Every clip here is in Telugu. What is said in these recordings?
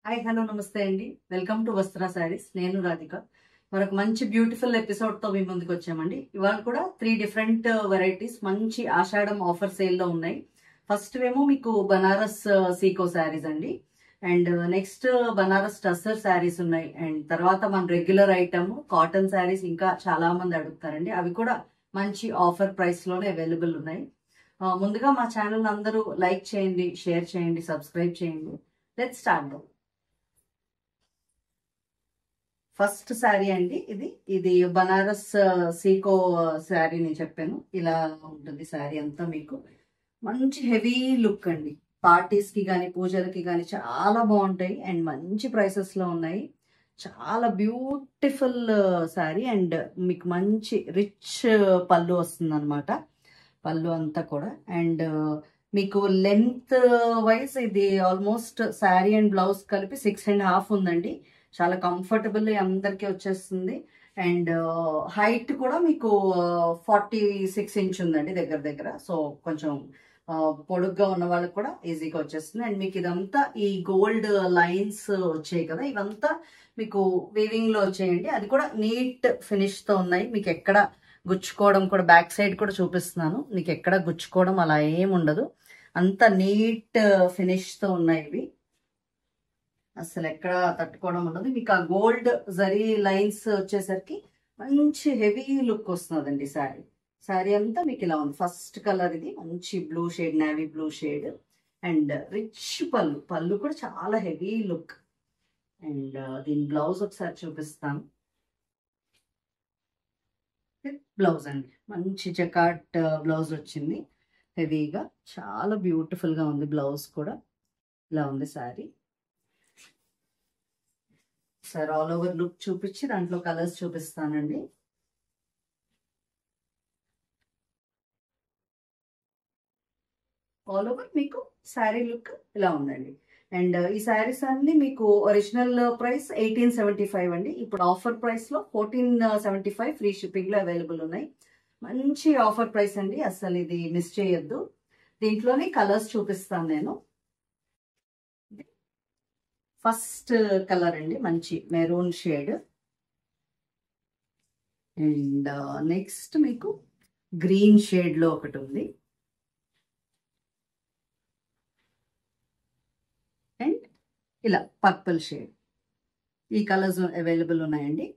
హాయ్ హలో నమస్తే అండి. వెల్కమ్ టు వస్త్ర శారీస్. నేను రాధిక. మరొక మంచి బ్యూటిఫుల్ ఎపిసోడ్ తో మీ ముందుకు వచ్చామండి. ఇవాళ కూడా 3 డిఫరెంట్ వెరైటీస్ మంచి ఆషాఢం ఆఫర్ సేల్ లో ఉన్నాయి. ఫస్ట్ ఏమో మీకు బనారస్ సీకో శారీస్ అండి. అండ్ నెక్స్ట్ బనారస్ టస్సర్ శారీస్ ఉన్నాయి. అండ్ తర్వాత మన రెగ్యులర్ ఐటమ్ కాటన్ శారీస్ ఇంకా చాలా మంది అడుగుతారండి. అవి కూడా మంచి ఆఫర్ ప్రైస్ లోనే అవైలబుల్ ఉన్నాయి. ముందుగా మా ఛానల్ అందరూ లైక్ చేయండి, షేర్ చేయండి, సబ్స్క్రైబ్ చేయండి. Let's start. ఫస్ట్ శారీ అండి. ఇది బనారస్ సీకో శారీ నేను చెప్పాను. ఇలా ఉంటుంది శారీ అంతా. మీకు మంచి హెవీ లుక్ అండి. పార్టీస్ కి కానీ పూజలకి కానీ చాలా బాగుంటాయి. అండ్ మంచి ప్రైసెస్ లో ఉన్నాయి. చాలా బ్యూటిఫుల్ శారీ. అండ్ మీకు మంచి రిచ్ పళ్ళు వస్తుంది అనమాట. పళ్ళు అంతా కూడా. అండ్ మీకు లెంత్ వైజ్ ఇది ఆల్మోస్ట్ శారీ అండ్ బ్లౌజ్ కలిపి 6.5 ఉందండి. చాలా కంఫర్టబుల్ అందరికీ వచ్చేస్తుంది. అండ్ హైట్ కూడా మీకు 46 ఇంచ్ ఉందండి దగ్గర దగ్గర. సో కొంచెం పొడుగ్గా ఉన్న వాళ్ళకి కూడా ఈజీగా వచ్చేస్తుంది. అండ్ మీకు ఇదంతా ఈ గోల్డ్ లైన్స్ వచ్చాయి కదా, ఇవంతా మీకు వీవింగ్ లో వచ్చాయండి. అది కూడా నీట్ ఫినిష్ తో ఉన్నాయి. మీకు ఎక్కడ గుచ్చుకోవడం కూడా, బ్యాక్ సైడ్ కూడా చూపిస్తున్నాను, మీకు ఎక్కడ గుచ్చుకోవడం అలా ఏం ఉండదు. అంత నీట్ ఫినిష్ తో ఉన్నాయి ఇవి. అసలు ఎక్కడ తట్టుకోవడం ఉండదు. మీకు ఆ గోల్డ్ జరీ లైన్స్ వచ్చేసరికి మంచి హెవీ లుక్ వస్తుందండి శారీ. శారీ అంతా మీకు ఇలా ఉంది. ఫస్ట్ కలర్ ఇది మంచి blue shade, navy blue shade. And rich పళ్ళు. పళ్ళు కూడా చాలా హెవీ లుక్. అండ్ దీని బ్లౌజ్ ఒకసారి చూపిస్తాను. బ్లౌజ్ అండి మంచి జకాట్ బ్లౌజ్ వచ్చింది. హెవీగా చాలా బ్యూటిఫుల్ గా ఉంది. బ్లౌజ్ కూడా ఇలా ఉంది sari. Sir all over look చూపించి దాంట్లో కలర్స్ చూపిస్తానండి. ఆల్ ఓవర్ మీకు శారీ లుక్ ఇలా ఉందండి. అండ్ ఈ శారీస్ అన్ని మీకు ఒరిజినల్ ప్రైస్ 1875 అండి. ఇప్పుడు ఆఫర్ ప్రైస్ లో 1475 ఫ్రీ షిప్పింగ్ లో అవైలబుల్ ఉన్నాయి. మంచి ఆఫర్ ప్రైస్ అండి. అసలు ఇది మిస్ చేయొద్దు. దీంట్లోనే కలర్స్ చూపిస్తాను నేను. ఫస్ట్ కలర్ అండి మంచి మెరూన్ షేడ్. అండ్ నెక్స్ట్ మీకు గ్రీన్ షేడ్ లో ఒకటి ఉంది. అండ్ ఇలా పర్పుల్ షేడ్. ఈ కలర్స్ అవైలబుల్ ఉన్నాయండి.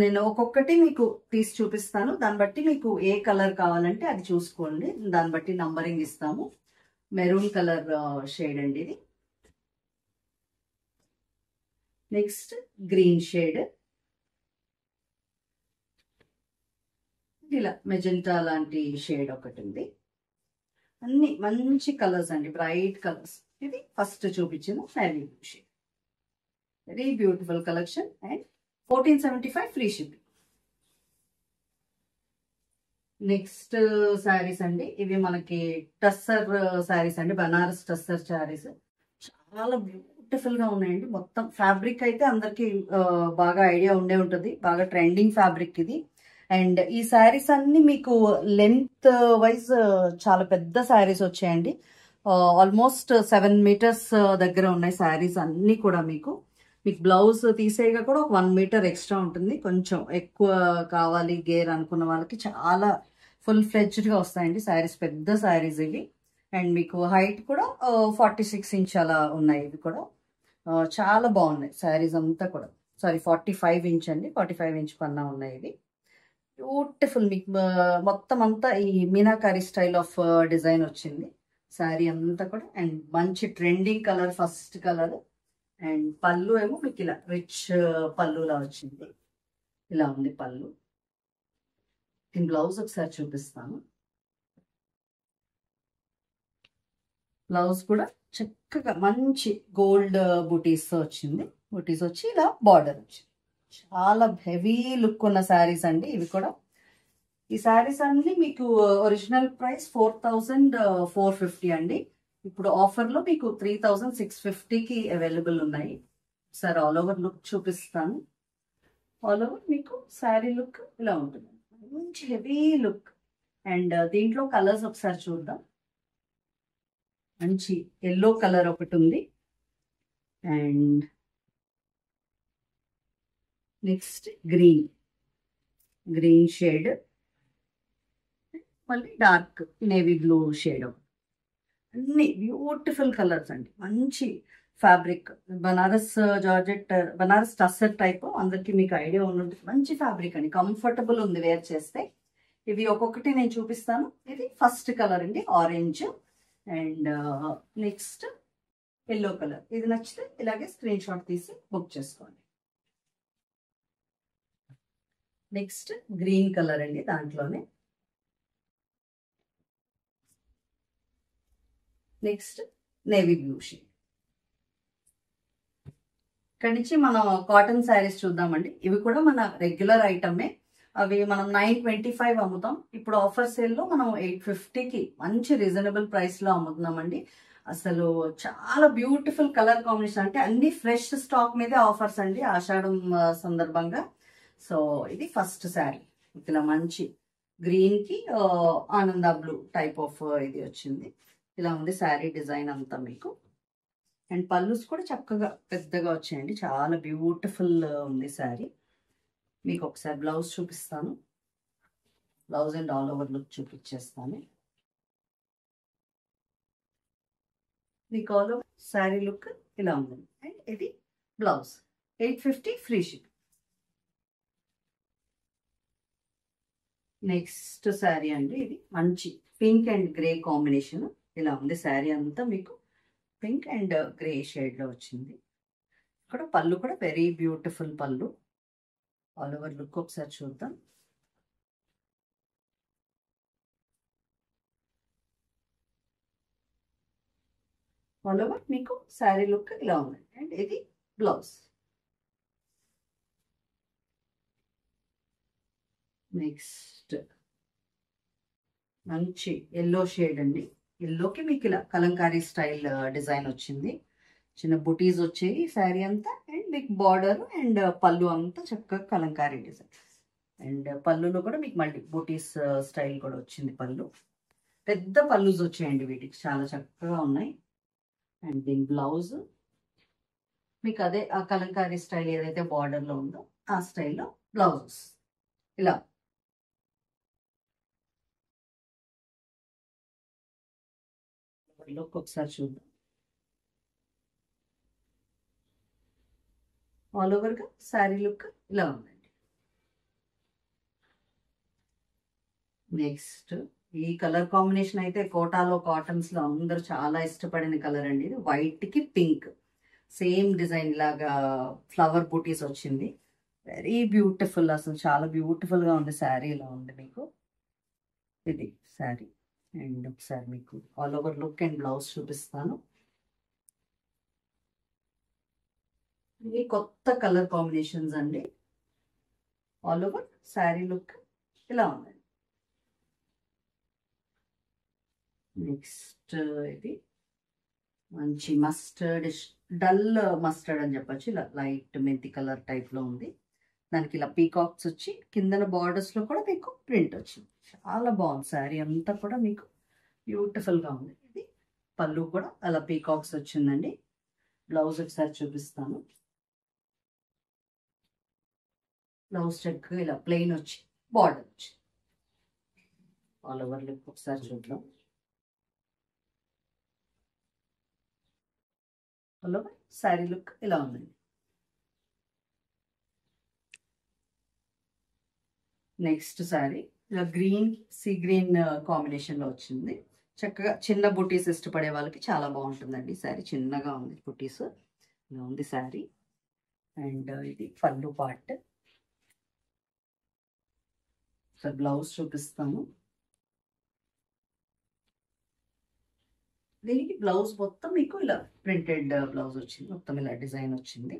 నేను ఒక్కొక్కటి మీకు తీసి చూపిస్తాను. దాన్ని బట్టి మీకు ఏ కలర్ కావాలంటే అది చూసుకోండి. దాన్ని బట్టి నంబరింగ్ ఇస్తాము. మెరూన్ కలర్ షేడ్ అండి ఇది. Next green shade. ఇలా మెజెంటా లాంటి షేడ్ ఒకటి ఉంది. అన్ని మంచి కలర్స్ అండి, బ్రైట్ కలర్స్. ఇది ఫస్ట్ చూపించిన navy blue shade. Very beautiful collection. And 1475 free shipping. Next saris అండి. ఇవి మనకి టస్సర్ శారీస్ అండి. బనారస్ టస్సర్ శారీస్ చాలా బ్యూటిఫుల్ గా ఉన్నాయండి. మొత్తం ఫ్యాబ్రిక్ అయితే అందరికి బాగా ఐడియా ఉండే ఉంటుంది. బాగా ట్రెండింగ్ ఫ్యాబ్రిక్ ఇది. అండ్ ఈ శారీస్ అన్ని మీకు లెంత్ వైజ్ చాలా పెద్ద శారీస్ వచ్చాయండి. ఆల్మోస్ట్ 7 మీటర్స్ దగ్గర ఉన్నాయి శారీస్ అన్ని కూడా. మీకు బ్లౌజ్ తీసేగా కూడా 1 మీటర్ ఎక్స్ట్రా ఉంటుంది. కొంచెం ఎక్కువ కావాలి గేర్ అనుకున్న వాళ్ళకి చాలా ఫుల్ ఫ్లెడ్జ్డ్ గా వస్తాయండి శారీస్. పెద్ద శారీస్ ఇవి. అండ్ మీకు హైట్ కూడా 46 ఇంచ్ అలా ఉన్నాయి. ఇవి కూడా చాలా బాగున్నాయి శారీస్ అంతా కూడా. సారీ 45 ఇంచ్ అండి. 45 ఇంచ్ పన్నా ఉన్నాయి ఇవి. బ్యూటిఫుల్. మీకు మొత్తం అంతా ఈ మీనాకారి స్టైల్ ఆఫ్ డిజైన్ వచ్చింది శారీ అంతా కూడా. అండ్ మంచి trending colour first colour. And పళ్ళు ఏమో మీకు ఇలా రిచ్ పళ్ళులా వచ్చింది. ఇలా ఉంది పళ్ళు. దీని బ్లౌజ్ ఒకసారి చూపిస్తాను. బ్లౌజ్ కూడా చక్కగా మంచి గోల్డ్ బూటీస్ వచ్చింది. బూటీస్ వచ్చి ఇలా బార్డర్ వచ్చింది. చాలా హెవీ లుక్ ఉన్న శారీస్ అండి ఇవి కూడా. ఈ శారీస్ అన్ని మీకు ఒరిజినల్ ప్రైస్ 4450 అండి. ఇప్పుడు ఆఫర్ లో మీకు 3650కి అవైలబుల్ ఉన్నాయి. సార్ ఆల్ ఓవర్ లుక్ చూపిస్తాను. ఆల్ ఓవర్ మీకు శారీ లుక్ ఇలా ఉంటుంది. మంచి హెవీ లుక్. అండ్ దీంట్లో కలర్స్ ఒకసారి చూద్దాం. మంచి ఎల్లో కలర్ ఒకటి ఉంది. అండ్ నెక్స్ట్ గ్రీన్ షేడ్, మళ్ళీ డార్క్ నేవీ బ్లూ షేడ్. అన్ని బ్యూటిఫుల్ కలర్స్ అండి. మంచి fabric, Banaras georgette, Banaras tussar type. అందరికి మీకు ఐడియా ఉన్నట్టు మంచి ఫ్యాబ్రిక్ అండి, కంఫర్టబుల్ ఉంది వేర్ చేస్తే. ఇవి ఒక్కొక్కటి నేను చూపిస్తాను. ఇది ఫస్ట్ కలర్ అండి, orange. And next yellow colour. ఇది నచ్చితే ఇలాగే స్క్రీన్ షాట్ తీసి బుక్ చేసుకోండి. నెక్స్ట్ గ్రీన్ కలర్ అండి, దాంట్లోనే. Next navy blue shade. ఇక్కడి నుంచి మనం కాటన్ శారీస్ చూద్దామండి. ఇవి కూడా మన రెగ్యులర్ ఐటమే. అవి మనం 925 అమ్ముతాం. ఇప్పుడు ఆఫర్ సేల్లో మనం 850కి మంచి రీజనబుల్ ప్రైస్ లో అమ్ముతున్నామండి. అసలు చాలా బ్యూటిఫుల్ కలర్ కాంబినేషన్. అంటే అన్ని ఫ్రెష్ స్టాక్ మీదే ఆఫర్స్ అండి, ఆషాఢం సందర్భంగా. సో ఇది ఫస్ట్ శారీ. ఇలా మంచి గ్రీన్ కి ఆనంద బ్లూ టైప్ ఆఫ్ ఇది వచ్చింది. ఇలా ఉంది శారీ డిజైన్ అంతా మీకు. అండ్ పళ్ళుస్ కూడా చక్కగా పెద్దగా వచ్చాయండి, చాలా బ్యూటిఫుల్ ఉంది శారీ. మీకు ఒకసారి బ్లౌజ్ చూపిస్తాను. Blouse and all over look చూపించేస్తాను. మీకు ఆల్ ఓవర్ శారీ లుక్ ఇలా ఉంది. అండ్ ఇది blouse. 850 free ship. Next sari అండి, ఇది మంచి పింక్ అండ్ గ్రే కాంబినేషన్. ఇలా ఉంది శారీ అంతా మీకు పింక్ అండ్ గ్రే షేడ్ లో వచ్చింది. ఇక్కడ పళ్ళు కూడా వెరీ బ్యూటిఫుల్ పళ్ళు. ఆల్ ఓవర్ లుక్ ఒకసారి చూద్దాం. ఆల్ ఓవర్ మీకు శారీ లుక్ ఇలా ఉంది. అండ్ ఇది బ్లౌజ్. నెక్స్ట్ మంచి ఎల్లో షేడ్ అండి. ఎల్లోకి మీకు ఇలా కలంకారీ స్టైల్ డిజైన్ వచ్చింది. చిన్న బుటీస్ వచ్చాయి శారీ అంతా. అండ్ మీకు బార్డర్ అండ్ పళ్ళు అంతా చక్కగా కలంకారీ డిజైన్. అండ్ పళ్ళులో కూడా మీకు మళ్ళీ బుటీస్ స్టైల్ కూడా వచ్చింది పళ్ళు. పెద్ద పళ్ళుస్ వచ్చాయండి వీటికి, చాలా చక్కగా ఉన్నాయి. అండ్ దీని బ్లౌజ్ మీకు అదే ఆ కలంకారీ స్టైల్ ఏదైతే బార్డర్లో ఉందో ఆ స్టైల్లో బ్లౌజెస్ ఇలా. లుక్ ఒకసారి చూద్దాం. ఆల్ ఓవర్ గా శారీ లుక్ ఇలా ఉందండి. నెక్స్ట్ ఈ కలర్ కాంబినేషన్ అయితే కోటాలో కాటన్స్ లో అందరూ చాలా ఇష్టపడిన కలర్ అండి. ఇది వైట్ కి పింక్ సేమ్ డిజైన్ లాగా ఫ్లవర్ బూటీస్ వచ్చింది. వెరీ బ్యూటిఫుల్, అసలు చాలా బ్యూటిఫుల్ గా ఉంది శారీ. ఇలా ఉంది మీకు ఇది శారీ. అండ్ ఒకసారి మీకు all over look and blouse చూపిస్తాను. ఇది కొత్త కలర్ కాంబినేషన్స్ అండి. ఆల్ ఓవర్ శారీ లుక్ ఇలా ఉందండి. నెక్స్ట్ ఇది మంచి మస్టర్డ్, డల్ మస్టర్డ్ అని చెప్పొచ్చు. ఇలా లైట్ మెంతి కలర్ టైప్ లో ఉంది. దానికి ఇలా పీకాక్స్ వచ్చి కిందన బార్డర్స్ లో కూడా మీకు ప్రింట్ వచ్చింది. చాలా బాగుంది శారీ అంతా కూడా మీకు బ్యూటిఫుల్ గా ఉంది. ఇది పళ్ళు కూడా అలా పీకాక్స్ వచ్చిందండి. బ్లౌజ్ ఒకసారి చూపిస్తాను. బ్లౌజ్ చక్కగా ఇలా ప్లెయిన్ వచ్చి బార్డర్ వచ్చి ఆల్ ఓవర్ లుక్ ఒకసారి చూద్దాం. ఆల్ ఓవర్ శారీ లుక్ ఇలా ఉందండి. నెక్స్ట్ శారీ ఇలా గ్రీన్ సీ గ్రీన్ కాంబినేషన్ లో వచ్చింది. చక్కగా చిన్న బుటీస్ ఇష్టపడే వాళ్ళకి చాలా బాగుంటుందండి. శారీ చిన్నగా ఉంది, బుటీస్ ఇలా ఉంది శారీ. అండ్ ఇది పళ్ళు పార్ట్. సో బ్లౌజ్ చూపిస్తాను. దీనికి బ్లౌజ్ మొత్తం మీకు ఇలా ప్రింటెడ్ బ్లౌజ్ వచ్చింది. మొత్తం ఇలా డిజైన్ వచ్చింది.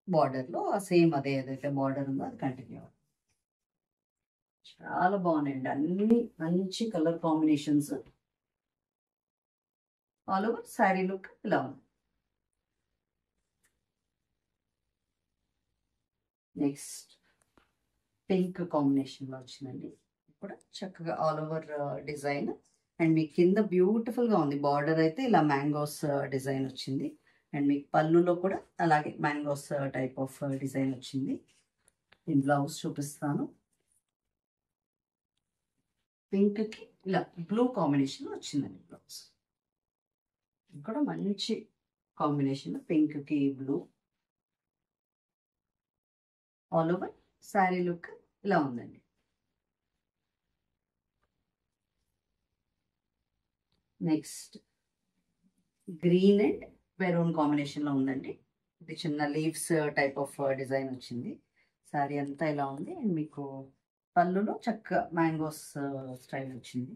బార్డర్ లో సేమ్ అదే ఏదైతే బార్డర్ ఉందో అది కంటిన్యూ. చాలా బాగున్నాయండి, అన్ని మంచి colour combinations. All over sari look ఇలా ఉంది. నెక్స్ట్ పింక్ కాంబినేషన్ లో వచ్చిందండి. కూడా చక్కగా ఆల్ ఓవర్ డిజైన్. అండ్ మీ కింద బ్యూటిఫుల్ గా ఉంది. బార్డర్ అయితే ఇలా మ్యాంగోస్ డిజైన్ వచ్చింది. అండ్ మీకు పళ్ళులో కూడా అలాగే మ్యాంగోస్ టైప్ ఆఫ్ డిజైన్ వచ్చింది. నేను బ్లౌజ్ చూపిస్తాను. పింక్కి ఇలా బ్లూ కాంబినేషన్ వచ్చిందండి బ్లౌజ్. ఇది కూడా మంచి కాంబినేషన్, పింక్కి blue. All over sari look ఇలా ఉందండి. నెక్స్ట్ గ్రీన్ అండ్ మెరూన్ కాంబినేషన్లో ఉందండి. ఇది చిన్న లీవ్స్ టైప్ ఆఫ్ డిజైన్ వచ్చింది. శారీ అంతా ఇలా ఉంది. అండ్ మీకు పళ్ళులో చక్కగా మ్యాంగోస్ స్టైల్ వచ్చింది.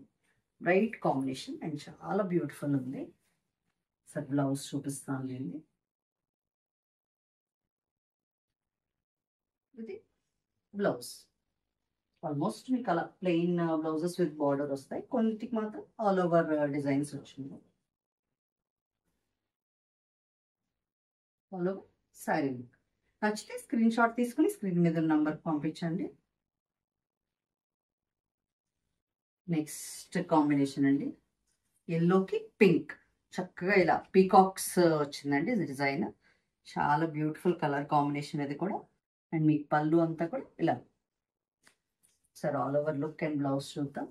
బ్రైట్ కాంబినేషన్ అండ్ చాలా బ్యూటిఫుల్ ఉంది. సార్ బ్లౌజ్ చూపిస్తాను అండి. ఇది బ్లౌజ్ ఆల్మోస్ట్ మీకు అలా ప్లెయిన్ బ్లౌజెస్ విత్ బార్డర్ వస్తాయి. కొన్నిటికి మాత్రం ఆల్ ఓవర్ డిజైన్స్ వచ్చింది. All over sari look. నచ్చితే స్క్రీన్ షాట్ తీసుకుని స్క్రీన్ మీద నంబర్ పంపించండి. నెక్స్ట్ కాంబినేషన్ అండి, ఎల్లోకి పింక్. చక్కగా ఇలా పీకాక్స్ వచ్చిందండి డిజైన్. చాలా బ్యూటిఫుల్ కలర్ కాంబినేషన్ ఇది కూడా. అండ్ మీకు పళ్ళు అంతా కూడా ఇలా. Sir all over look and blouse చూద్దాం.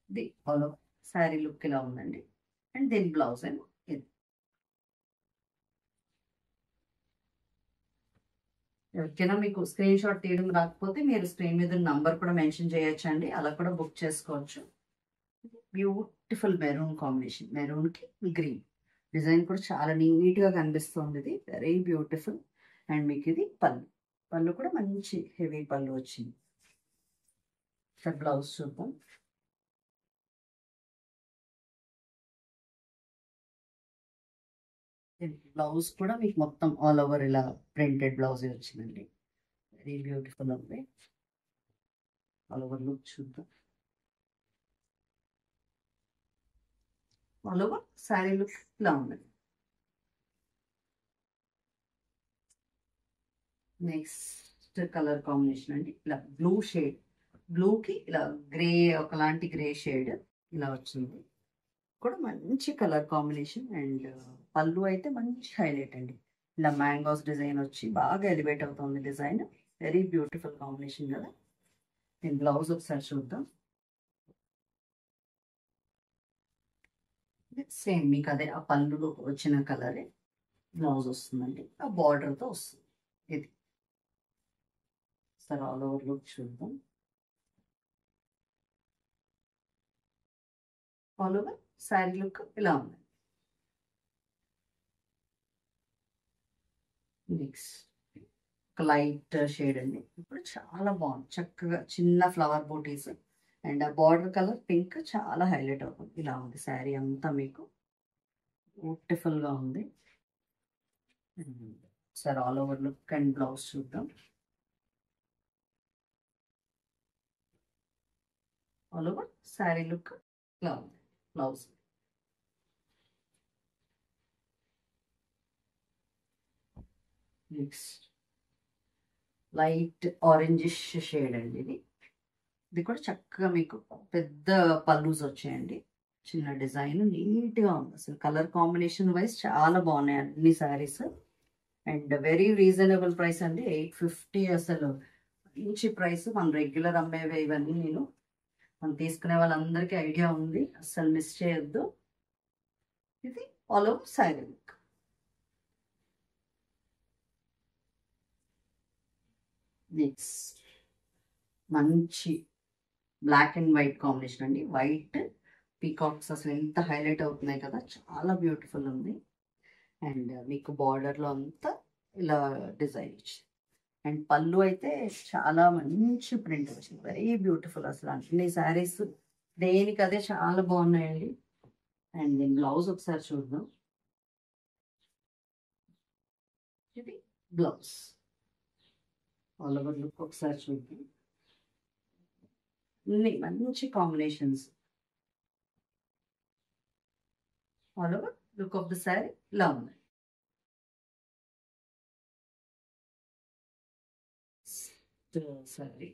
ఇది ఆల్ ఓవర్ శారీ లుక్ ఇలా ఉందండి. అండ్ దీని బ్లౌజ్ ఏమో ఇది. ఎవరికైనా మీకు స్క్రీన్ షాట్ తీయడం రాకపోతే మీరు స్క్రీన్ మీద నంబర్ కూడా మెన్షన్ చేయొచ్చు అండి, అలా కూడా బుక్ చేసుకోవచ్చు. బ్యూటిఫుల్ మెరూన్ కాంబినేషన్, మెరూన్కి గ్రీన్ డిజైన్ కూడా చాలా నీట్గా కనిపిస్తుంది. ఇది వెరీ బ్యూటిఫుల్. అండ్ మీకు ఇది పళ్ళు, పళ్ళు కూడా మంచి హెవీ పళ్ళు వచ్చింది. సార్ బ్లౌజ్ చూద్దాం. బ్లౌజ్ కూడా మీకు మొత్తం ఆల్ ఓవర్ ఇలా ప్రింటెడ్ బ్లౌజ్ వచ్చిందండి. వెరీ బ్యూటిఫుల్ ఉంది. ఆల్ ఓవర్ లుక్ చూద్దాం. ఆల్ ఓవర్ శారీ లుక్ ఇలా ఉందండి. నెక్స్ట్ కలర్ కాంబినేషన్ అండి, ఇలా బ్లూ షేడ్, బ్లూకి ఇలా గ్రే, ఒకలాంటి గ్రే షేడ్ ఇలా వచ్చింది. కూడా మంచి కలర్ కాంబినేషన్. అండ్ పళ్ళు అయితే మంచి హైలైట్ అండి. ఇలా మ్యాంగోస్ డిజైన్ వచ్చి బాగా ఎలివేట్ అవుతుంది డిజైన్. వెరీ బ్యూటిఫుల్ కాంబినేషన్ కదా. నేను బ్లౌజ్ ఒకసారి చూద్దాం. సేమ్ మీకు అదే ఆ పళ్ళులో వచ్చిన కలరే బ్లౌజ్ వస్తుందండి. ఆ బార్డర్తో వస్తుంది ఇది. సార్ ఆల్ ఓవర్ లుక్ చూద్దాం. ఆల్ ఓవర్ శారీ లుక్ ఇలా ఉంది. నెక్స్ట్ ఒక లైట్ షేడ్ అండి. ఇప్పుడు చాలా బాగుంది, చక్కగా చిన్న ఫ్లవర్ బూటీస్ అండ్ ఆ బార్డర్ కలర్ పింక్ చాలా హైలైట్ అవుతుంది. ఇలా ఉంది శారీ అంతా, మీకు బ్యూటిఫుల్గా ఉంది. Sir all over look and blouse చూద్దాం. ఆల్ ఓవర్ శారీ లుక్ ఇలా ఉంది blouse. Next light orangish shade అండి ఇది. ఇది కూడా చక్కగా మీకు పెద్ద పల్లూస్ వచ్చాయండి. చిన్న డిజైన్ నీట్గా ఉంది. అసలు కలర్ కాంబినేషన్ వైజ్ చాలా బాగున్నాయి అన్ని saris. And very reasonable price అండి, 850. అసలు మంచి ప్రైస్. మనం రెగ్యులర్ అమ్మేవే ఇవన్నీ. మనం తీసుకునే వాళ్ళందరికీ ఐడియా ఉంది, అసలు మిస్ చేయొద్దు. ఇది all over sari look. Next మంచి బ్లాక్ అండ్ వైట్ కాంబినేషన్ అండి. వైట్ పీకాక్స్ అసలు ఎంత హైలైట్ అవుతున్నాయి కదా, చాలా బ్యూటిఫుల్ ఉంది. అండ్ మీకు బార్డర్లో అంతా ఇలా డిజైన్ ఇచ్చింది. అండ్ పళ్ళు అయితే చాలా మంచి ప్రింట్ వచ్చింది, వెరీ బ్యూటిఫుల్. అసలు అన్ని శారీస్ దేనికి అదే చాలా బాగున్నాయండి. అండ్ దీని బ్లౌజ్ ఒకసారి చూద్దాం. ఇది బ్లౌజ్. ఆల్ ఓవర్ లుక్ ఒకసారి చూద్దాం. అన్ని మంచి combinations. All over look of the sari ఇలా ఉంది. శారీ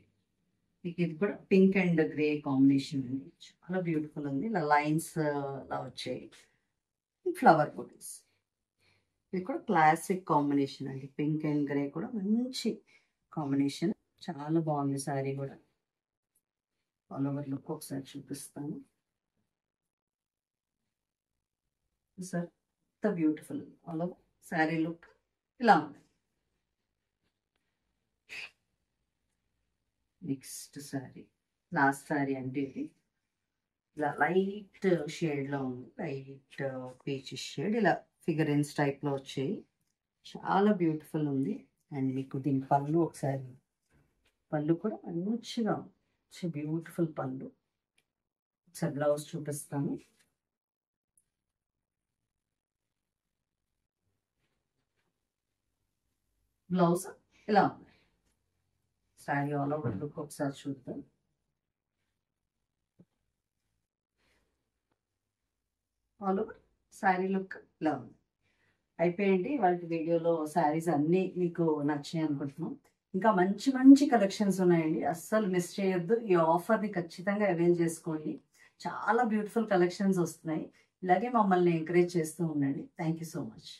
మీకు ఇది కూడా పింక్ అండ్ గ్రే కాంబినేషన్ అండి, చాలా బ్యూటిఫుల్ ఉంది. ఇలా లైన్స్ లా వచ్చాయి, ఫ్లవర్ బూటీస్. ఇది కూడా క్లాసిక్ కాంబినేషన్ అండి, పింక్ అండ్ గ్రే కూడా మంచి కాంబినేషన్. చాలా బాగుంది శారీ కూడా. ఆల్ ఓవర్ లుక్ ఒకసారి చూపిస్తాను సార్, ఎంత beautiful all over sari look ఇలా ఉంది. నెక్స్ట్ శారీ, లాస్ట్ శారీ అంటే ఇది ఇలా లైట్ షేడ్ లో ఉంది, లైట్ పీచ్ షేడ్, ఇలా ఫిగరెన్స్ టైప్ లో వచ్చాయి, చాలా బ్యూటిఫుల్ ఉంది. అండ్ మీకు దీని పళ్ళు ఒకసారి, పళ్ళు కూడా మంచిగా బ్యూటిఫుల్ పళ్ళు. ఒకసారి బ్లౌజ్ చూపిస్తాను. బ్లౌజ్ ఇలా ఉంది. శారీ ఆల్ ఓవర్ లుక్ ఒకసారి చూద్దాం. ఆల్ ఓవర్ శారీ లుక్ ఇలా ఉంది. అయిపోయింది వాళ్ళ వీడియోలో శారీస్ అన్నీ మీకు నచ్చాయి అనుకుంటున్నాం. ఇంకా మంచి మంచి కలెక్షన్స్ ఉన్నాయండి, అస్సలు మిస్ చేయొద్దు. ఈ ఆఫర్ని ఖచ్చితంగా అవైల్ చేసుకోండి, చాలా బ్యూటిఫుల్ కలెక్షన్స్ వస్తున్నాయి. ఇలాగే మమ్మల్ని ఎంకరేజ్ చేస్తూ ఉండండి. Thank you so much.